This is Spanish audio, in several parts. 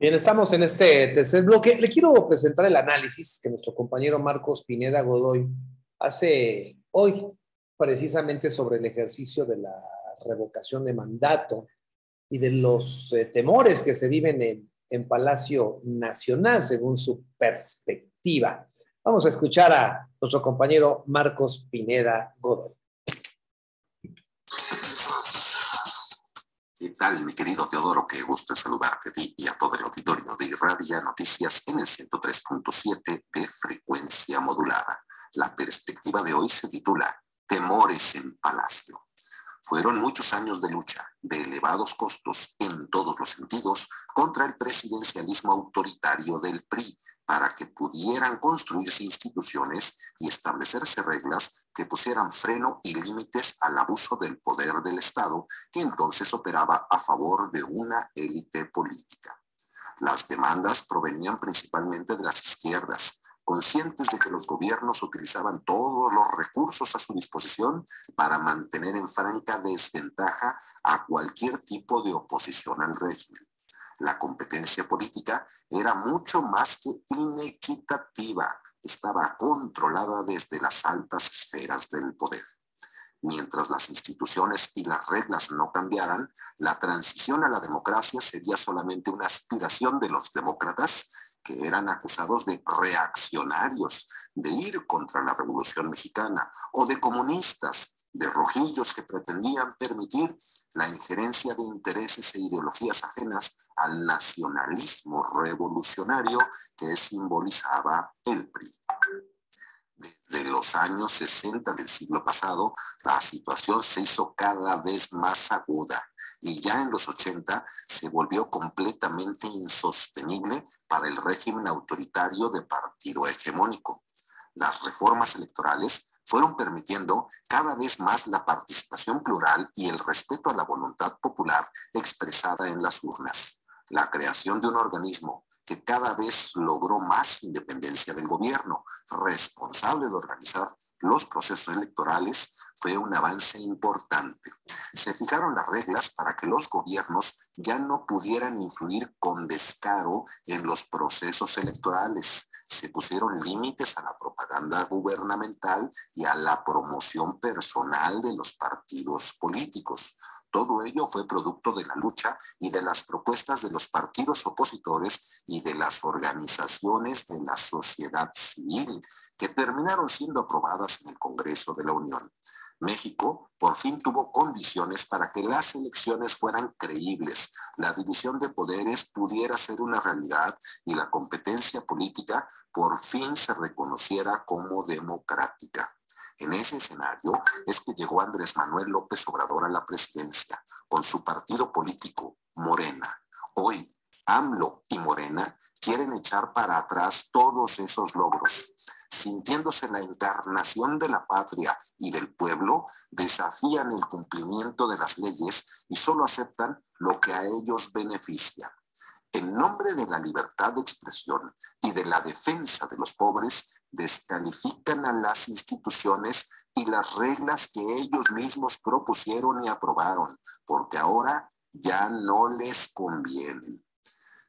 Bien, estamos en este tercer bloque. Le quiero presentar el análisis que nuestro compañero Marcos Pineda Godoy hace hoy, precisamente sobre el ejercicio de la revocación de mandato y de los temores que se viven en Palacio Nacional según su perspectiva. Vamos a escuchar a nuestro compañero Marcos Pineda Godoy. ¿Qué tal, mi querido Teodoro? Qué gusto en saludarte a ti y a todo el auditorio de Irradia Noticias en el 103.7 de frecuencia modulada. La perspectiva de hoy se titula Temores en Palacio. Fueron muchos años de lucha, de elevados costos en todos los sentidos, contra el presidencialismo autoritario del PRI, para que pudieran construirse instituciones y establecerse reglas que pusieran freno y límites al abuso del poder del Estado, que entonces operaba a favor de una élite política. Las demandas provenían principalmente de las izquierdas, conscientes de que los gobiernos utilizaban todos los recursos a su disposición para mantener en franca desventaja a cualquier tipo de oposición al régimen. La competencia política era mucho más que inequitativa, estaba controlada desde las altas esferas del poder. Mientras las instituciones y las reglas no cambiaran, la transición a la democracia sería solamente una aspiración de los demócratas, que eran acusados de reaccionarios, de ir contra la Revolución Mexicana, o de comunistas, de rojillos que pretendían permitir la injerencia de intereses e ideologías ajenas al nacionalismo revolucionario que simbolizaba el PRI. Desde los años 60 del siglo pasado, la situación se hizo cada vez más aguda y ya en los 80 se volvió completamente insostenible para el régimen autoritario de partido hegemónico. Las reformas electorales fueron permitiendo cada vez más la participación plural y el respeto a la voluntad popular expresada en las urnas. La creación de un organismo que cada vez logró más independencia del gobierno, responsable de organizar los procesos electorales, fue un avance importante. Se fijaron las reglas para que los gobiernos ya no pudieran influir con descaro en los procesos electorales. Se pusieron límites a la propaganda gubernamental y a la promoción personal de los partidos políticos. Todo ello fue producto de la lucha y de las propuestas de los partidos opositores y de las organizaciones de la sociedad civil, que terminaron siendo aprobadas en el Congreso de la Unión. México por fin tuvo condiciones para que las elecciones fueran creíbles, la división de poderes pudiera ser una realidad y la competencia política por fin se reconociera como democrática. En ese escenario es que llegó Andrés Manuel López Obrador a la presidencia con su partido político, Morena. Hoy, AMLO y Morena quieren echar para atrás todos esos logros. Sintiéndose la encarnación de la patria y del pueblo, desafían el cumplimiento de las leyes y solo aceptan lo que a ellos beneficia. En nombre de la libertad de expresión y de la defensa de los pobres, descalifican a las instituciones y las reglas que ellos mismos propusieron y aprobaron, porque ahora ya no les convienen.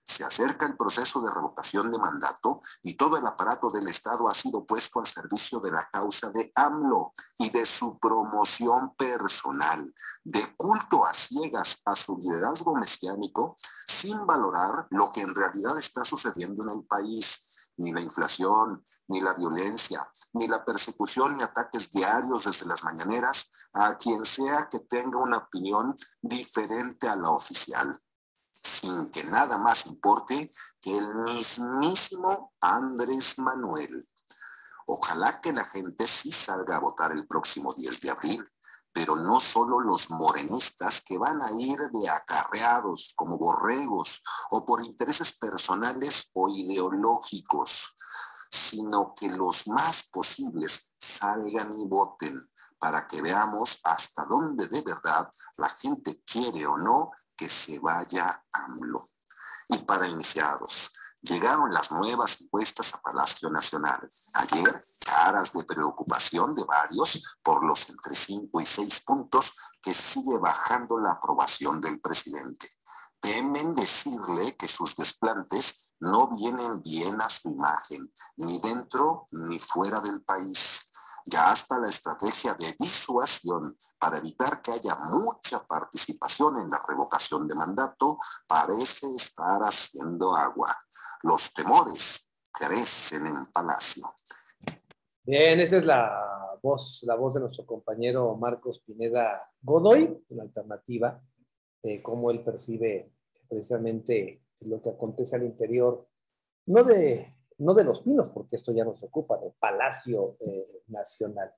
Se acerca el proceso de revocación de mandato y todo el aparato del Estado ha sido puesto al servicio de la causa de AMLO y de su promoción personal, de culto a ciegas a su liderazgo mesiánico, sin valorar lo que en realidad está sucediendo en el país. Ni la inflación, ni la violencia, ni la persecución y ataques diarios desde las mañaneras a quien sea que tenga una opinión diferente a la oficial, sin que nada más importe que el mismísimo Andrés Manuel. Ojalá que la gente sí salga a votar el próximo 10 de abril, pero no solo los morenistas que van a ir de acarreados como borregos o por intereses personales o ideológicos, sino que los más posibles salgan y voten para que veamos hasta dónde de verdad la gente quiere o no que se vaya AMLO. Y para iniciados, llegaron las nuevas encuestas a Palacio Nacional. Ayer, caras de preocupación de varios por los entre 5 y 6 puntos que sigue bajando la aprobación del presidente. Temen decirle que sus desplantes no vienen bien a su imagen, ni dentro ni fuera del país. Ya hasta la estrategia de disuasión para evitar que haya mucha participación en la revocación de mandato parece estar haciendo agua. Los temores crecen en Palacio. Bien, esa es la voz de nuestro compañero Marcos Pineda Godoy, una alternativa de cómo él percibe precisamente lo que acontece al interior, no de Los Pinos, porque esto ya nos ocupa, del Palacio Nacional.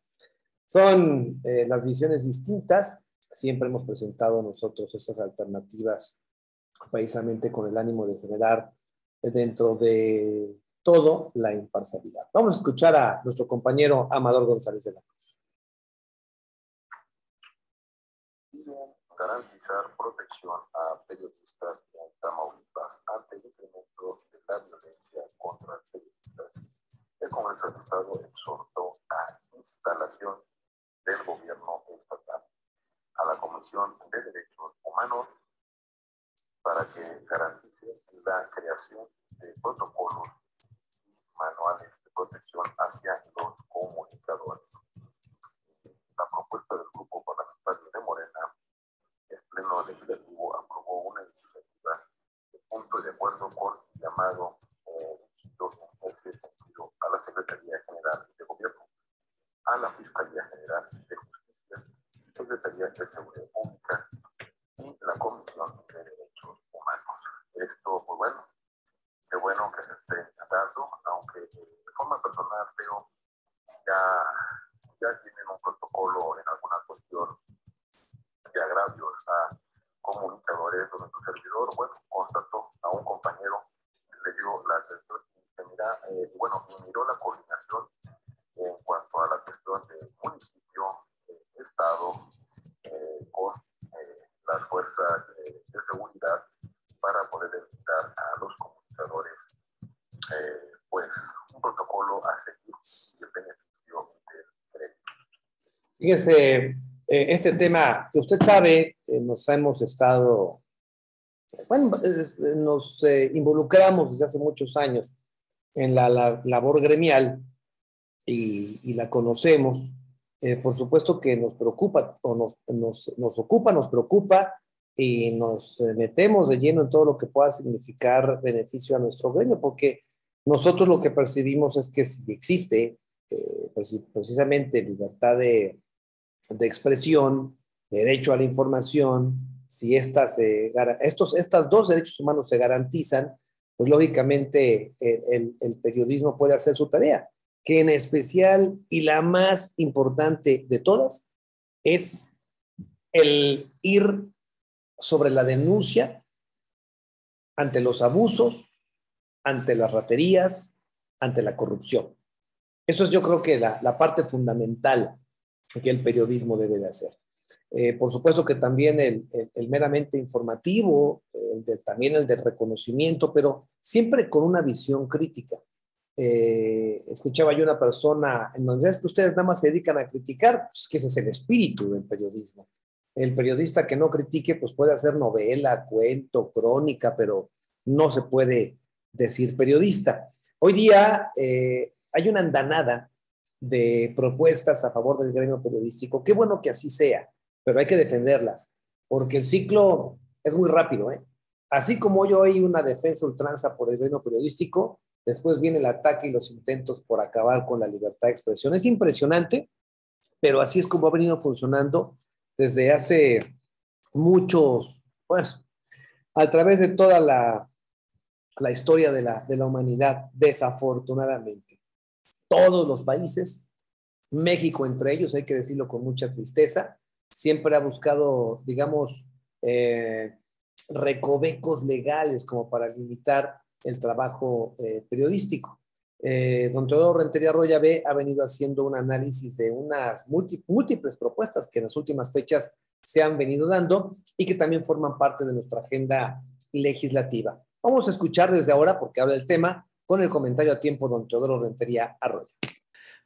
Son las visiones distintas, siempre hemos presentado nosotros estas alternativas precisamente con el ánimo de generar dentro de todo la imparcialidad. Vamos a escuchar a nuestro compañero Amador González de la Cruz. Garantizar protección a periodistas en Tamaulipas ante el incremento de la violencia contra periodistas. El Congreso del Estado exhortó a instalación del gobierno estatal a la Comisión de Derechos Humanos para que garantice la creación de protocolos y manuales de protección hacia los comunicadores. La propuesta del grupo parlamentario de Morena, el Pleno Legislativo aprobó una iniciativa de punto de acuerdo con el llamado en ese sentido a la Secretaría General de Gobierno, a la Fiscalía General de Justicia, Secretaría de Seguridad Pública y la Comisión de Derechos Humanos. Esto, pues bueno, qué bueno que se esté dando, aunque de forma personal veo ya tienen un protocolo en alguna cuestión de agravios a comunicadores, donde tu servidor, bueno, constató a un compañero, le dio la atención y miró la coordinación en cuanto a la cuestión del municipio, estado, con las fuerzas de seguridad para poder evitar a los comunicadores, pues, un protocolo a seguir y el beneficio del crédito. Fíjese, este tema que usted sabe, nos hemos estado, nos involucramos desde hace muchos años en la labor gremial y la conocemos. Por supuesto que nos preocupa, o nos ocupa, nos preocupa, y nos metemos de lleno en todo lo que pueda significar beneficio a nuestro gremio, porque nosotros lo que percibimos es que si existe precisamente libertad de expresión, derecho a la información, si estos dos derechos humanos se garantizan, pues lógicamente el periodismo puede hacer su tarea, que en especial y la más importante de todas es el ir sobre la denuncia ante los abusos, ante las raterías, ante la corrupción. Eso es, yo creo que la parte fundamental que el periodismo debe de hacer. Por supuesto que también el meramente informativo, también el de reconocimiento, pero siempre con una visión crítica. Escuchaba yo una persona en donde es que ustedes nada más se dedican a criticar, pues que ese es el espíritu del periodismo. El periodista que no critique, pues puede hacer novela, cuento, crónica, pero no se puede decir periodista. Hoy día hay una andanada de propuestas a favor del gremio periodístico. Qué bueno que así sea, pero hay que defenderlas, porque el ciclo es muy rápido, ¿eh? Así como hoy hay una defensa ultranza por el gremio periodístico, después viene el ataque y los intentos por acabar con la libertad de expresión. Es impresionante, pero así es como ha venido funcionando desde hace muchos, bueno, a través de toda la historia de la humanidad, desafortunadamente. Todos los países, México entre ellos, hay que decirlo con mucha tristeza, siempre ha buscado, digamos, recovecos legales como para limitar el trabajo periodístico. Don Teodoro Rentería Arroyo ha venido haciendo un análisis de unas múltiples propuestas que en las últimas fechas se han venido dando y que también forman parte de nuestra agenda legislativa. Vamos a escuchar desde ahora, porque habla el tema, con el comentario a tiempo don Teodoro Rentería Arroyo.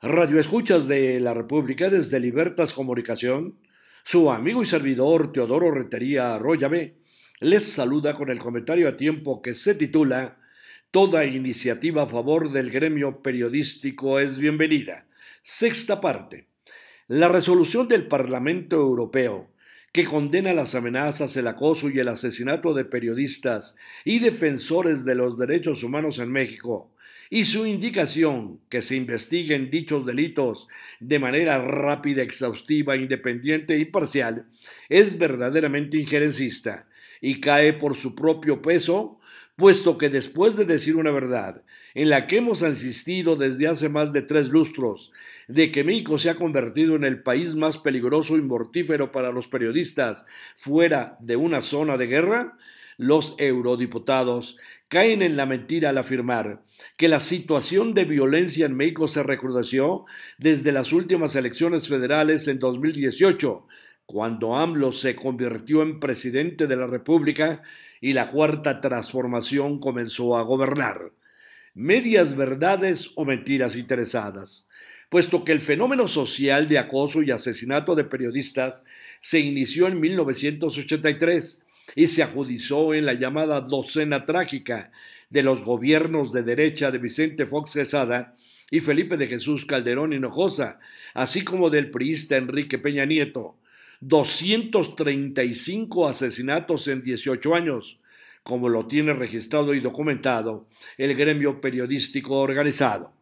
Radio Escuchas de la República, desde Libertas Comunicación, su amigo y servidor Teodoro Rentería Arroyave les saluda con el comentario a tiempo que se titula Toda iniciativa a favor del gremio periodístico es bienvenida. Sexta parte. La resolución del Parlamento Europeo que condena las amenazas, el acoso y el asesinato de periodistas y defensores de los derechos humanos en México, y su indicación que se investiguen dichos delitos de manera rápida, exhaustiva, independiente e imparcial, es verdaderamente injerencista y cae por su propio peso, puesto que después de decir una verdad en la que hemos insistido desde hace más de 3 lustros, de que México se ha convertido en el país más peligroso y mortífero para los periodistas fuera de una zona de guerra, los eurodiputados caen en la mentira al afirmar que la situación de violencia en México se recrudeció desde las últimas elecciones federales en 2018, cuando AMLO se convirtió en presidente de la República y la cuarta transformación comenzó a gobernar. Medias verdades o mentiras interesadas, puesto que el fenómeno social de acoso y asesinato de periodistas se inició en 1983 y se agudizó en la llamada docena trágica de los gobiernos de derecha de Vicente Fox Quesada y Felipe de Jesús Calderón Hinojosa, así como del priista Enrique Peña Nieto. 235 asesinatos en 18 años, como lo tiene registrado y documentado el gremio periodístico organizado.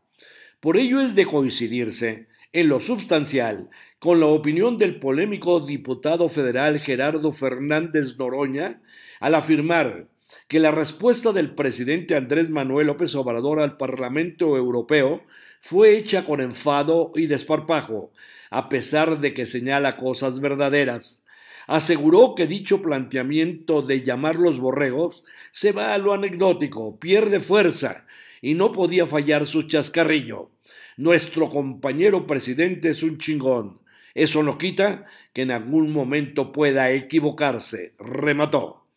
Por ello es de coincidirse en lo substancial con la opinión del polémico diputado federal Gerardo Fernández Noroña al afirmar que la respuesta del presidente Andrés Manuel López Obrador al Parlamento Europeo fue hecha con enfado y desparpajo, a pesar de que señala cosas verdaderas. Aseguró que dicho planteamiento de llamarlos borregos se va a lo anecdótico, pierde fuerza y no podía fallar su chascarrillo. Nuestro compañero presidente es un chingón. Eso no quita que en algún momento pueda equivocarse, remató.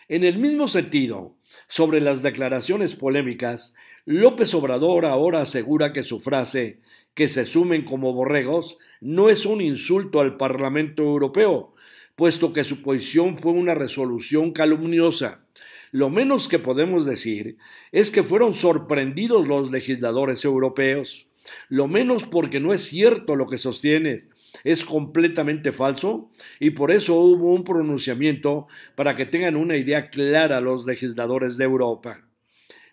En el mismo sentido, sobre las declaraciones polémicas, López Obrador ahora asegura que su frase, que se sumen como borregos, no es un insulto al Parlamento Europeo, puesto que su posición fue una resolución calumniosa. Lo menos que podemos decir es que fueron sorprendidos los legisladores europeos. Lo menos porque no es cierto lo que sostiene, es completamente falso y por eso hubo un pronunciamiento para que tengan una idea clara los legisladores de Europa.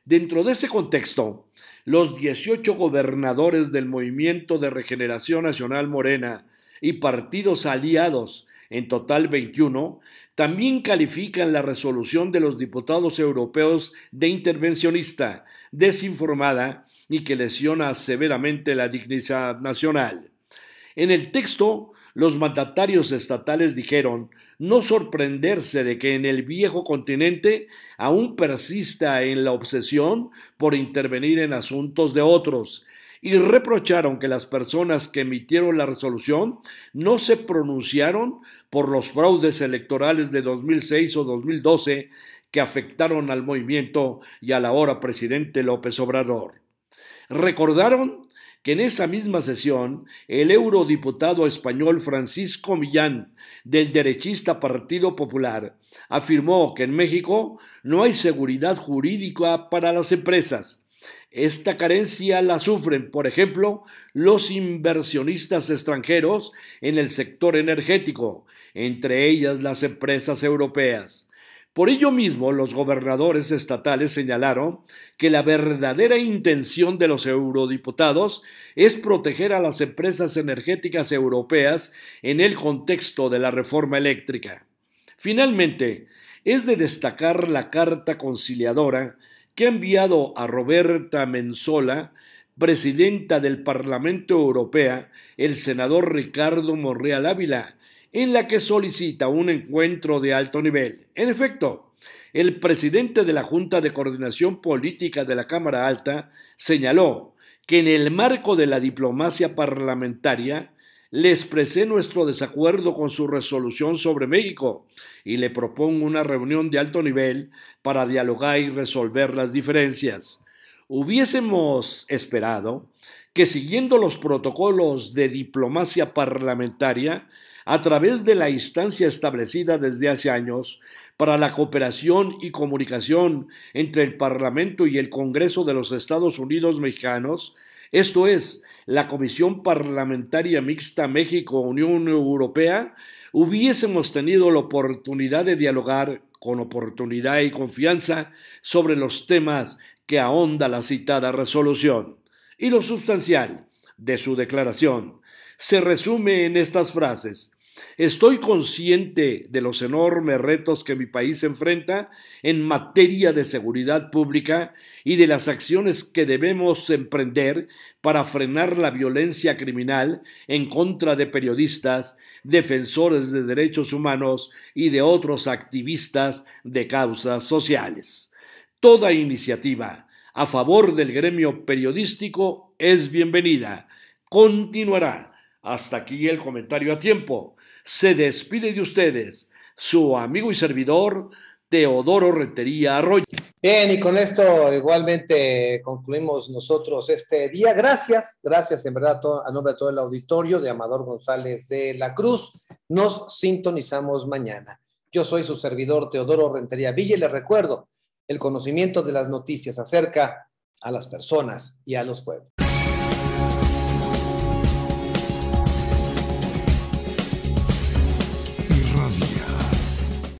Dentro de ese contexto, los 18 gobernadores del Movimiento de Regeneración Nacional Morena y partidos aliados, en total 21, también califican la resolución de los diputados europeos de intervencionista, desinformada y que lesiona severamente la dignidad nacional. En el texto, los mandatarios estatales dijeron no sorprenderse de que en el viejo continente aún persista en la obsesión por intervenir en asuntos de otros y reprocharon que las personas que emitieron la resolución no se pronunciaron por los fraudes electorales de 2006 o 2012 que afectaron al movimiento y al ahora presidente López Obrador. Recordaron que en esa misma sesión el eurodiputado español Francisco Millán, del derechista Partido Popular, afirmó que en México no hay seguridad jurídica para las empresas. Esta carencia la sufren, por ejemplo, los inversionistas extranjeros en el sector energético, entre ellas las empresas europeas. Por ello mismo, los gobernadores estatales señalaron que la verdadera intención de los eurodiputados es proteger a las empresas energéticas europeas en el contexto de la reforma eléctrica. Finalmente, es de destacar la carta conciliadora que ha enviado a Roberta Metsola, presidenta del Parlamento Europeo, el senador Ricardo Monreal Ávila, en la que solicita un encuentro de alto nivel. En efecto, el presidente de la Junta de Coordinación Política de la Cámara Alta señaló que en el marco de la diplomacia parlamentaria le expresé nuestro desacuerdo con su resolución sobre México y le propongo una reunión de alto nivel para dialogar y resolver las diferencias. Hubiésemos esperado que siguiendo los protocolos de diplomacia parlamentaria, a través de la instancia establecida desde hace años para la cooperación y comunicación entre el Parlamento y el Congreso de los Estados Unidos Mexicanos, esto es, la Comisión Parlamentaria Mixta México-Unión Europea, hubiésemos tenido la oportunidad de dialogar con oportunidad y confianza sobre los temas que ahonda la citada resolución. Y lo sustancial de su declaración se resume en estas frases: estoy consciente de los enormes retos que mi país enfrenta en materia de seguridad pública y de las acciones que debemos emprender para frenar la violencia criminal en contra de periodistas, defensores de derechos humanos y de otros activistas de causas sociales. Toda iniciativa a favor del gremio periodístico es bienvenida. Continuará. Hasta aquí el comentario a tiempo. Se despide de ustedes su amigo y servidor Teodoro Rentería Arroyo. Bien, y con esto igualmente concluimos nosotros este día. Gracias en verdad a nombre de todo el auditorio de Amador González de la Cruz. Nos sintonizamos mañana. Yo soy su servidor Teodoro Rentería Villa y les recuerdo, el conocimiento de las noticias acerca a las personas y a los pueblos.